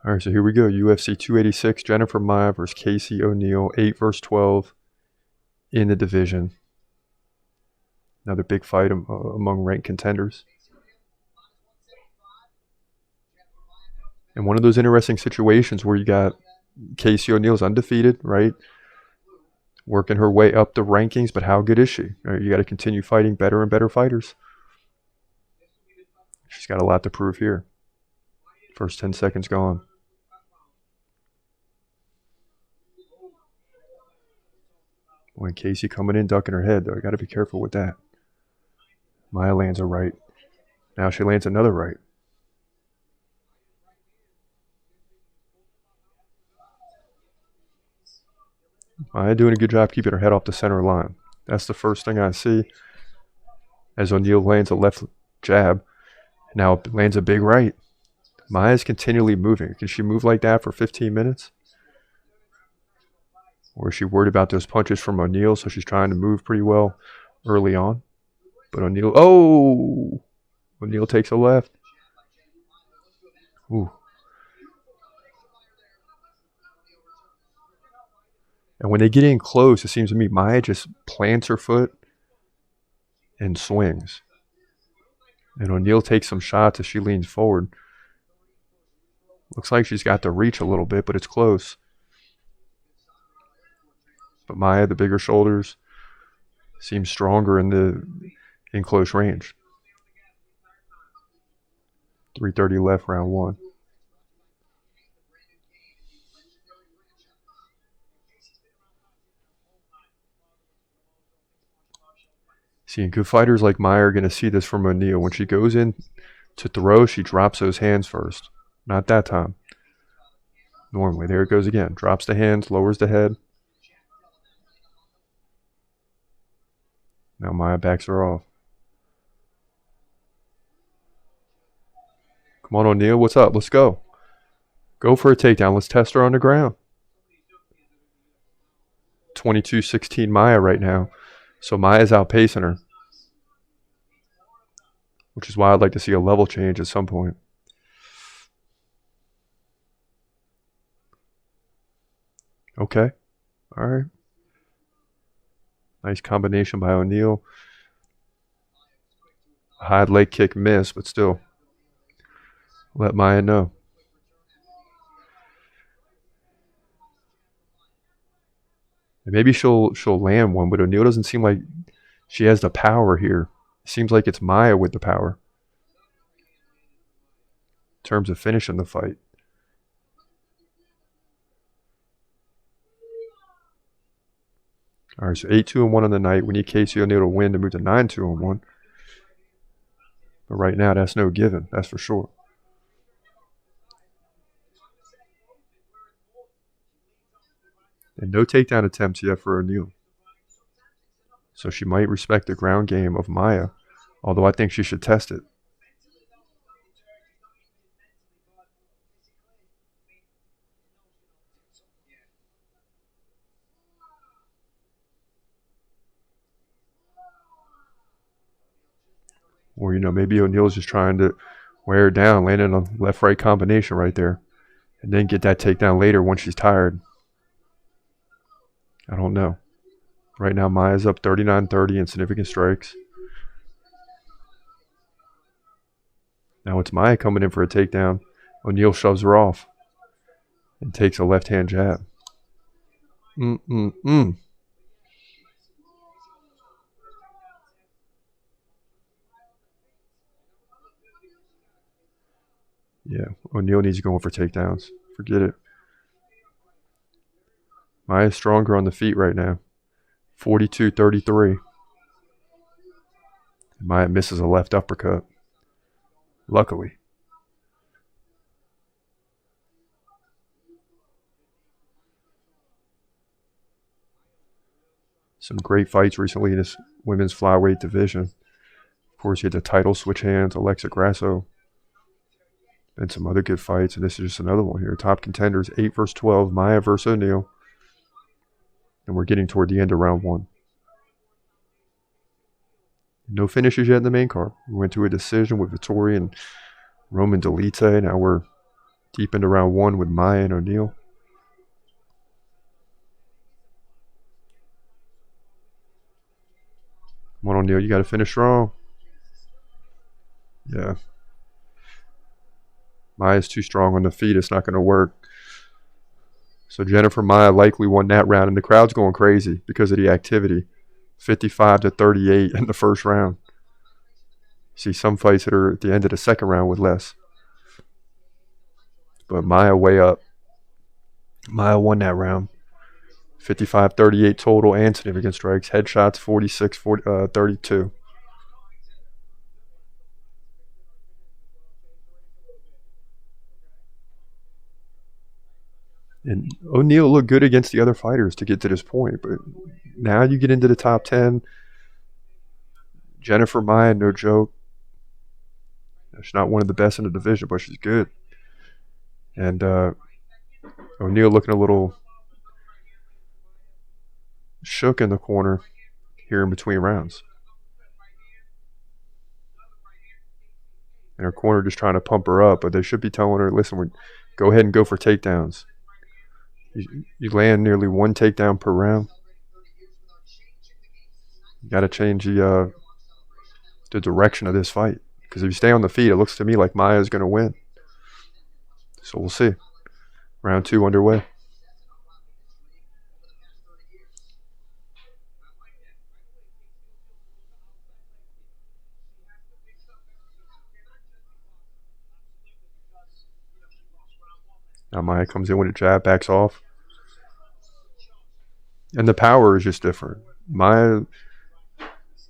All right, so here we go. UFC 286, Jennifer Maia versus Casey O'Neill, 8 versus 12 in the division. Another big fight among ranked contenders. And one of those interesting situations where you got Casey O'Neill's undefeated, right? Working her way up the rankings, but how good is she? Right, you got to continue fighting better and better fighters. She's got a lot to prove here. First 10 seconds gone. When Casey coming in, ducking her head, though. You got to be careful with that. Maia lands a right. Now she lands another right. Maia doing a good job keeping her head off the center line. That's the first thing I see. As O'Neill lands a left jab. Now lands a big right. Maia's continually moving. Can she move like that for 15 minutes? Or is she worried about those punches from O'Neill, so she's trying to move pretty well early on? But O'Neill, O'Neill takes a left. Ooh. And when they get in close, it seems to me Maia just plants her foot and swings. And O'Neill takes some shots as she leans forward. Looks like she's got the reach a little bit, but it's close. But Maia, the bigger shoulders, seems stronger in close range. 3:30 left, round one. Seeing good fighters like Maia are going to see this from O'Neill. When she goes in to throw, she drops those hands first. Not that time. Normally, there it goes again. Drops the hands, lowers the head. Now Maia backs her off. Come on, O'Neill. What's up? Let's go. Go for a takedown. Let's test her on the ground. 22-16 Maia right now. So Maia's outpacing her. Which is why I'd like to see a level change at some point. Okay. All right. Nice combination by O'Neill. High leg kick miss, but still. Let Maia know. And maybe she'll land one, but O'Neill doesn't seem like she has the power here. It seems like it's Maia with the power. In terms of finishing the fight. All right, so 8-2-1 on the night. We need Casey O'Neill to win to move to 9-2-1. But right now, that's no given. That's for sure. And no takedown attempts yet for O'Neill. So she might respect the ground game of Maia, although I think she should test it. Or, maybe O'Neill's just trying to wear her down, landing a left-right combination right there, and then get that takedown later once she's tired. I don't know. Right now, Maia's up 39-30 in significant strikes. Now it's Maia coming in for a takedown. O'Neill shoves her off and takes a left-hand jab. Yeah, O'Neill needs to go in for takedowns. Forget it. Maia's stronger on the feet right now. 42-33. Maia misses a left uppercut. Luckily. Some great fights recently in this women's flyweight division. Of course, you had the title switch hands, Alexa Grasso. And some other good fights, and this is just another one here. Top contenders, 8 versus 12, Maia versus O'Neill. And we're getting toward the end of round one. No finishes yet in the main card. We went to a decision with Vittori and Roman Delite. Now we're Deep into round one with Maia and O'Neal. Come on, O'Neal, you got to finish strong. Yeah. Maia's too strong on the feet. It's not going to work. So Jennifer Maia likely won that round, and the crowd's going crazy because of the activity. 55-38 in the first round. See some fights that are at the end of the second round with less. But Maia way up. Maia won that round. 55-38 total and significant strikes. Headshots 46-32. And O'Neal looked good against the other fighters to get to this point. But now you get into the top 10. Jennifer Maia, no joke. She's not one of the best in the division, but she's good. And O'Neal looking a little shook in the corner here in between rounds. And her corner just trying to pump her up, but they should be telling her, listen, go ahead and go for takedowns. You land nearly one takedown per round. You got to change the direction of this fight. Because if you stay on the feet, it looks to me like Maia is going to win. So we'll see. Round two underway. Now Maia comes in with a jab, backs off. And the power is just different. Maia,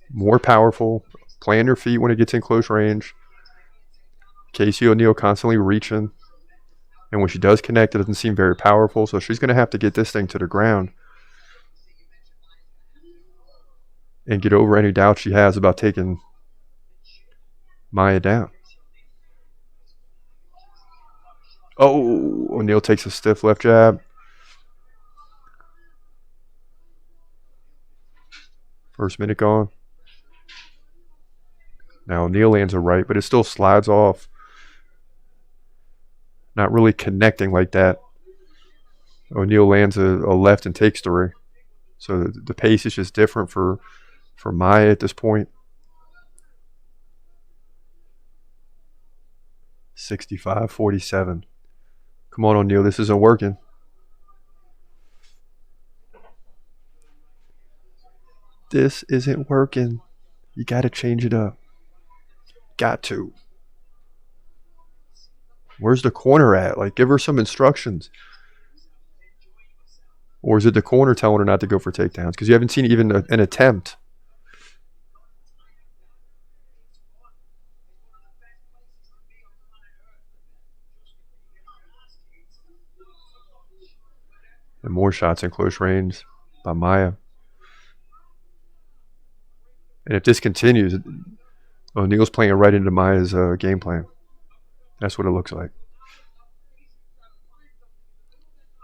more powerful, playing her feet when it gets in close range. Casey O'Neal constantly reaching. And when she does connect, it doesn't seem very powerful. So she's going to have to get this thing to the ground and get over any doubt she has about taking Maia down. Oh, O'Neal takes a stiff left jab. First minute gone. Now O'Neal lands a right, but it still slides off. Not really connecting like that. O'Neal lands a left and takes three. So the pace is just different for Maia at this point. 65-47. Come on, O'Neal. This isn't working. This isn't working. You got to change it up. Got to. Where's the corner at? Like, give her some instructions. Or is it the corner telling her not to go for takedowns? Because you haven't seen even an attempt. And more shots in close range by Maia. And if this continues, O'Neal's playing right into Maia's game plan. That's what it looks like.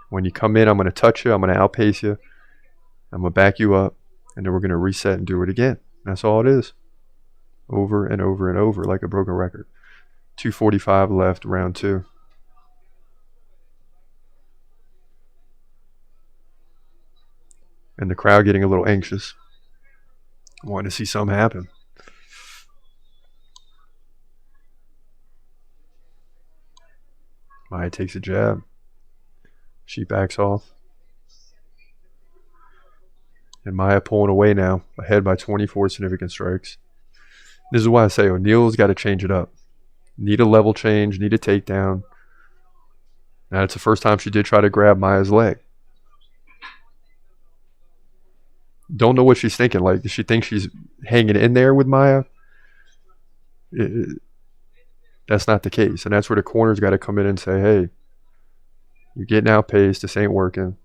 When you come in, I'm going to touch you. I'm going to outpace you. I'm going to back you up. And then we're going to reset and do it again. That's all it is. Over and over and over like a broken record. 2:45 left, round two. And the crowd getting a little anxious. Wanting to see something happen. Maia takes a jab. She backs off. And Maia pulling away now, ahead by 24 significant strikes. This is why I say O'Neal's got to change it up. Need a level change, need a takedown. Now it's the first time she did try to grab Maia's leg. Don't know what she's thinking. Like, does she think she's hanging in there with Maia? That's not the case. And that's where the corner's got to come in and say, hey, you're getting outpaced. This ain't working.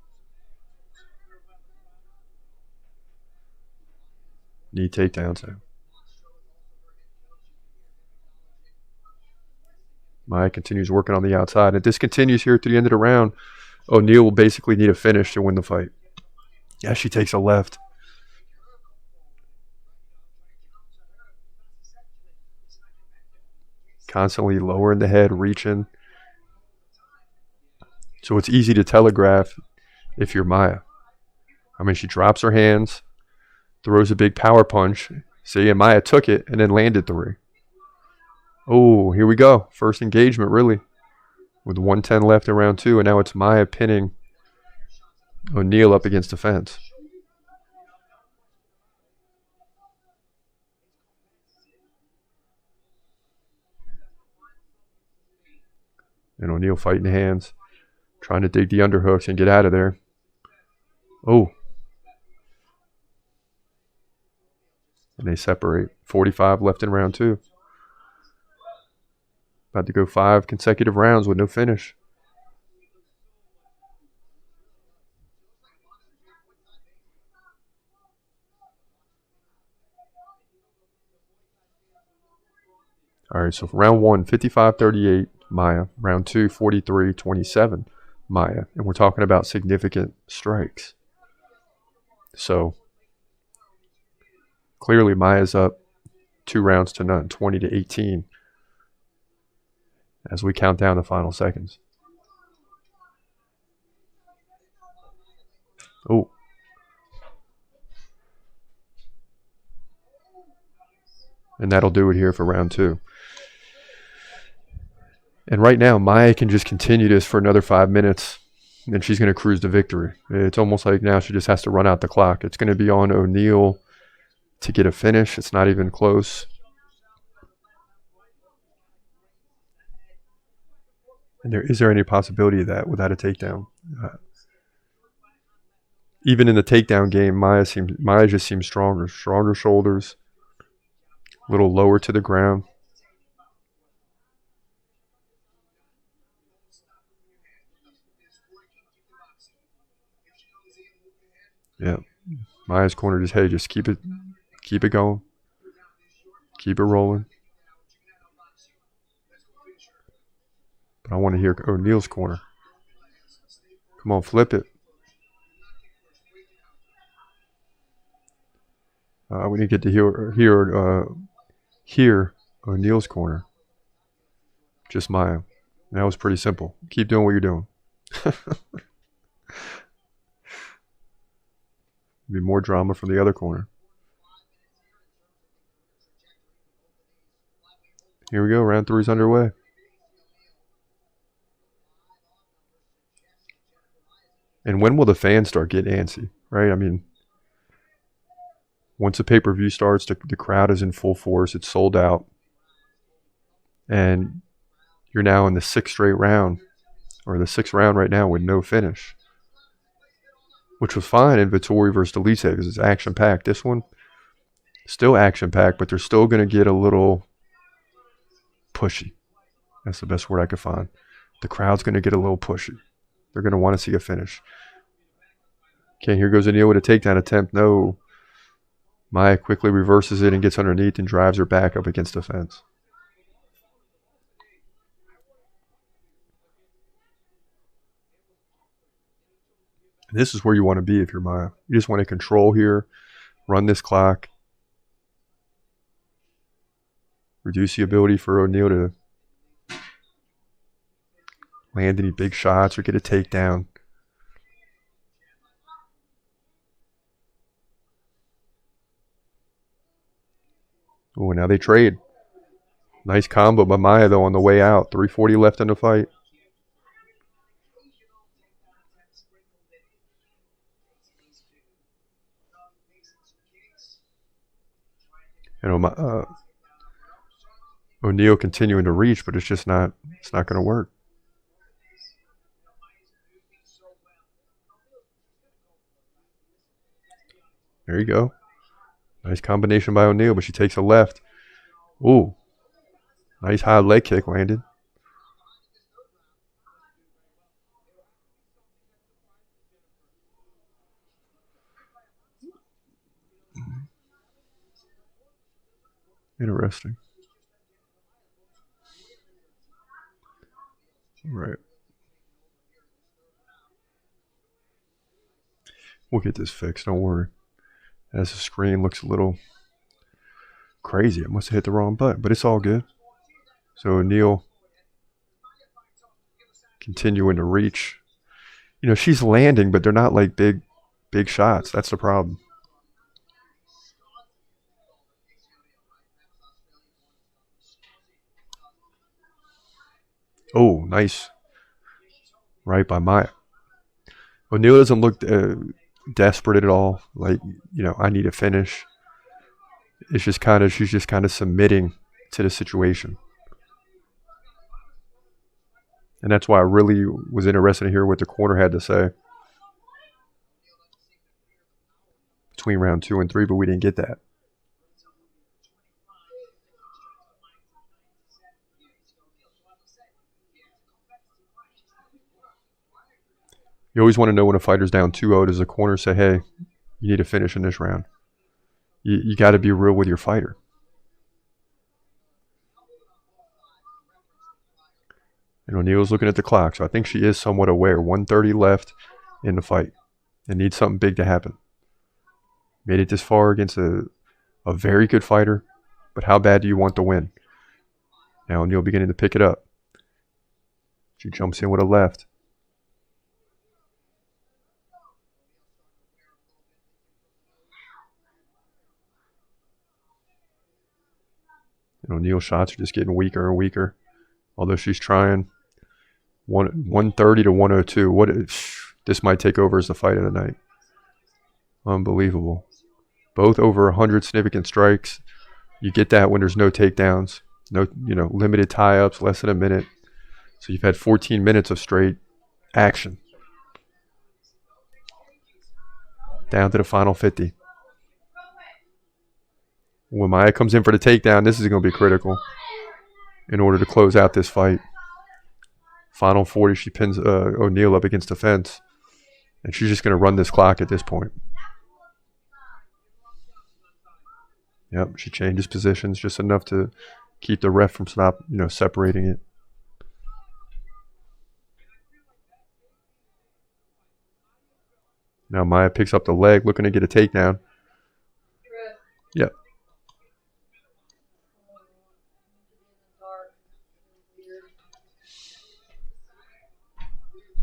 Need takedowns now. Maia continues working on the outside. And if this continues here to the end of the round, O'Neal will basically need a finish to win the fight. Yeah, she takes a left. Constantly lowering the head, reaching. So it's easy to telegraph if you're Maia. I mean, she drops her hands, throws a big power punch. See, and Maia took it and then landed 3. Oh, here we go. First engagement, really. With 110 left in round 2, and now it's Maia pinning O'Neal up against the fence. And O'Neal fighting hands, trying to dig the underhooks and get out of there. Oh. And they separate. 45 left in round 2. About to go 5 consecutive rounds with no finish. All right, so for round 1, 55-38, Maia. Round 2, 43-27, Maia. And we're talking about significant strikes. So clearly Maia's up 2 rounds to none, 20-18, as we count down the final seconds. Oh. And that'll do it here for round 2. And right now, Maia can just continue this for another 5 minutes, and she's going to cruise to victory. It's almost like now she just has to run out the clock. It's going to be on O'Neal to get a finish. It's not even close. And is there any possibility of that without a takedown? Even in the takedown game, Maia just seems stronger. Stronger shoulders, a little lower to the ground. Yeah, Maia's corner just, hey, just keep it going, keep it rolling. But I want to hear O'Neal's corner. Come on, flip it. We didn't get to hear O'Neal's corner. Just Maia. That was pretty simple. Keep doing what you're doing. Be more drama from the other corner. Here we go. Round 3's underway. And when will the fans start getting antsy, right? I mean, once the pay-per-view starts, the crowd is in full force. It's sold out. And you're now in the 6th straight round, or the 6th round right now with no finish, which was fine in Vettori versus Delise because it's action-packed. This one, still action-packed, but they're still going to get a little pushy. That's the best word I could find. The crowd's going to get a little pushy. They're going to want to see a finish. Okay, here goes O'Neal with a takedown attempt. No. Maia quickly reverses it and gets underneath and drives her back up against the fence. And this is where you want to be if you're Maia. You just want to control here, run this clock, reduce the ability for O'Neal to land any big shots or get a takedown. Oh, now they trade. Nice combo by Maia, though, on the way out. 3:40 left in the fight. And O'Neal continuing to reach, but it's just not. It's not going to work. There you go. Nice combination by O'Neal, but she takes a left. Ooh. Nice high leg kick landed. Interesting. All right. We'll get this fixed. Don't worry. As the screen looks a little crazy. I must have hit the wrong button, but it's all good. So O'Neal continuing to reach. You know, she's landing, but they're not like big shots. That's the problem. Oh, nice. Right by Maia. O'Neal doesn't look desperate at all. Like, you know, I need a finish. It's just kind of, she's just kind of submitting to the situation. And that's why I really was interested to hear what the corner had to say between round 2 and 3, but we didn't get that. You always want to know when a fighter's down 2-0. Does the corner say, hey, you need to finish in this round? You got to be real with your fighter. And O'Neal's looking at the clock, so I think she is somewhat aware. 1:30 left in the fight. It needs something big to happen. Made it this far against a very good fighter, but how bad do you want the win? Now O'Neal beginning to pick it up. She jumps in with a left. And O'Neal's shots are just getting weaker and weaker, although she's trying. 130 to 102. This might take over as the fight of the night. Unbelievable. Both over 100 significant strikes. You get that when there's no takedowns, no, you know, limited tie-ups, less than a minute. So you've had 14 minutes of straight action. Down to the final 50. When Maia comes in for the takedown, this is going to be critical in order to close out this fight. Final 40, she pins O'Neal up against the fence. And she's just going to run this clock at this point. Yep, she changes positions just enough to keep the ref from separating it. Now Maia picks up the leg, looking to get a takedown. Yep.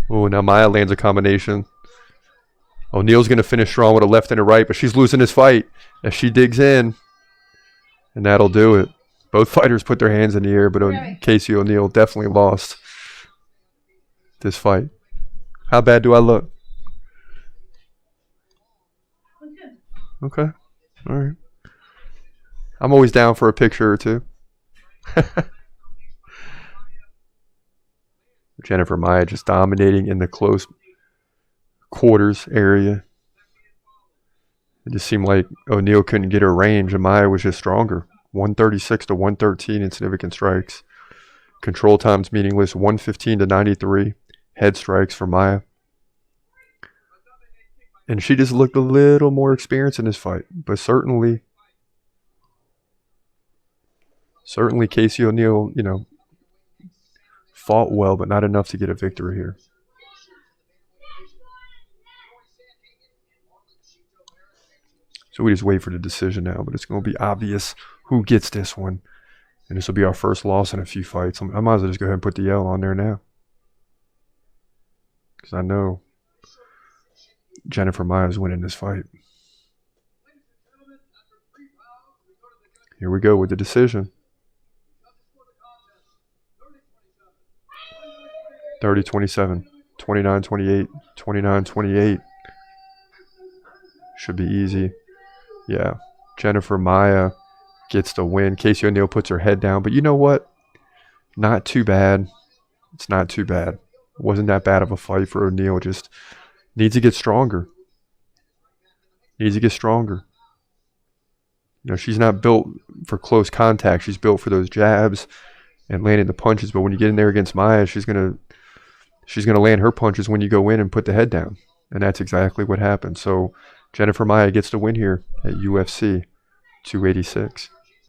Oh, now Maia lands a combination. O'Neal's going to finish strong with a left and a right, but she's losing this fight as she digs in. And that'll do it. Both fighters put their hands in the air, but Casey O'Neal definitely lost this fight. How bad do I look? Okay. All right. I'm always down for a picture or two. Jennifer Maia just dominating in the close quarters area. It just seemed like O'Neal couldn't get her range, and Maia was just stronger. 136 to 113 in significant strikes. Control times meaningless. 115 to 93 head strikes for Maia. And she just looked a little more experienced in this fight. But certainly Casey O'Neal, you know, fought well, but not enough to get a victory here. So we just wait for the decision now, but it's going to be obvious who gets this one. And this will be our first loss in a few fights. I might as well just go ahead and put the L on there now. Because I know Jennifer Maia is winning this fight. Here we go with the decision. 30-27, 29-28, 29-28. Should be easy. Yeah, Jennifer Maia gets the win. Casey O'Neal puts her head down. But you know what? Not too bad. It's not too bad. It wasn't that bad of a fight for O'Neal. Just needs to get stronger. Needs to get stronger. You know, she's not built for close contact. She's built for those jabs and landing the punches. But when you get in there against Maia, she's gonna land her punches when you go in and put the head down. And that's exactly what happened. So Jennifer Maia gets the win here at UFC 286.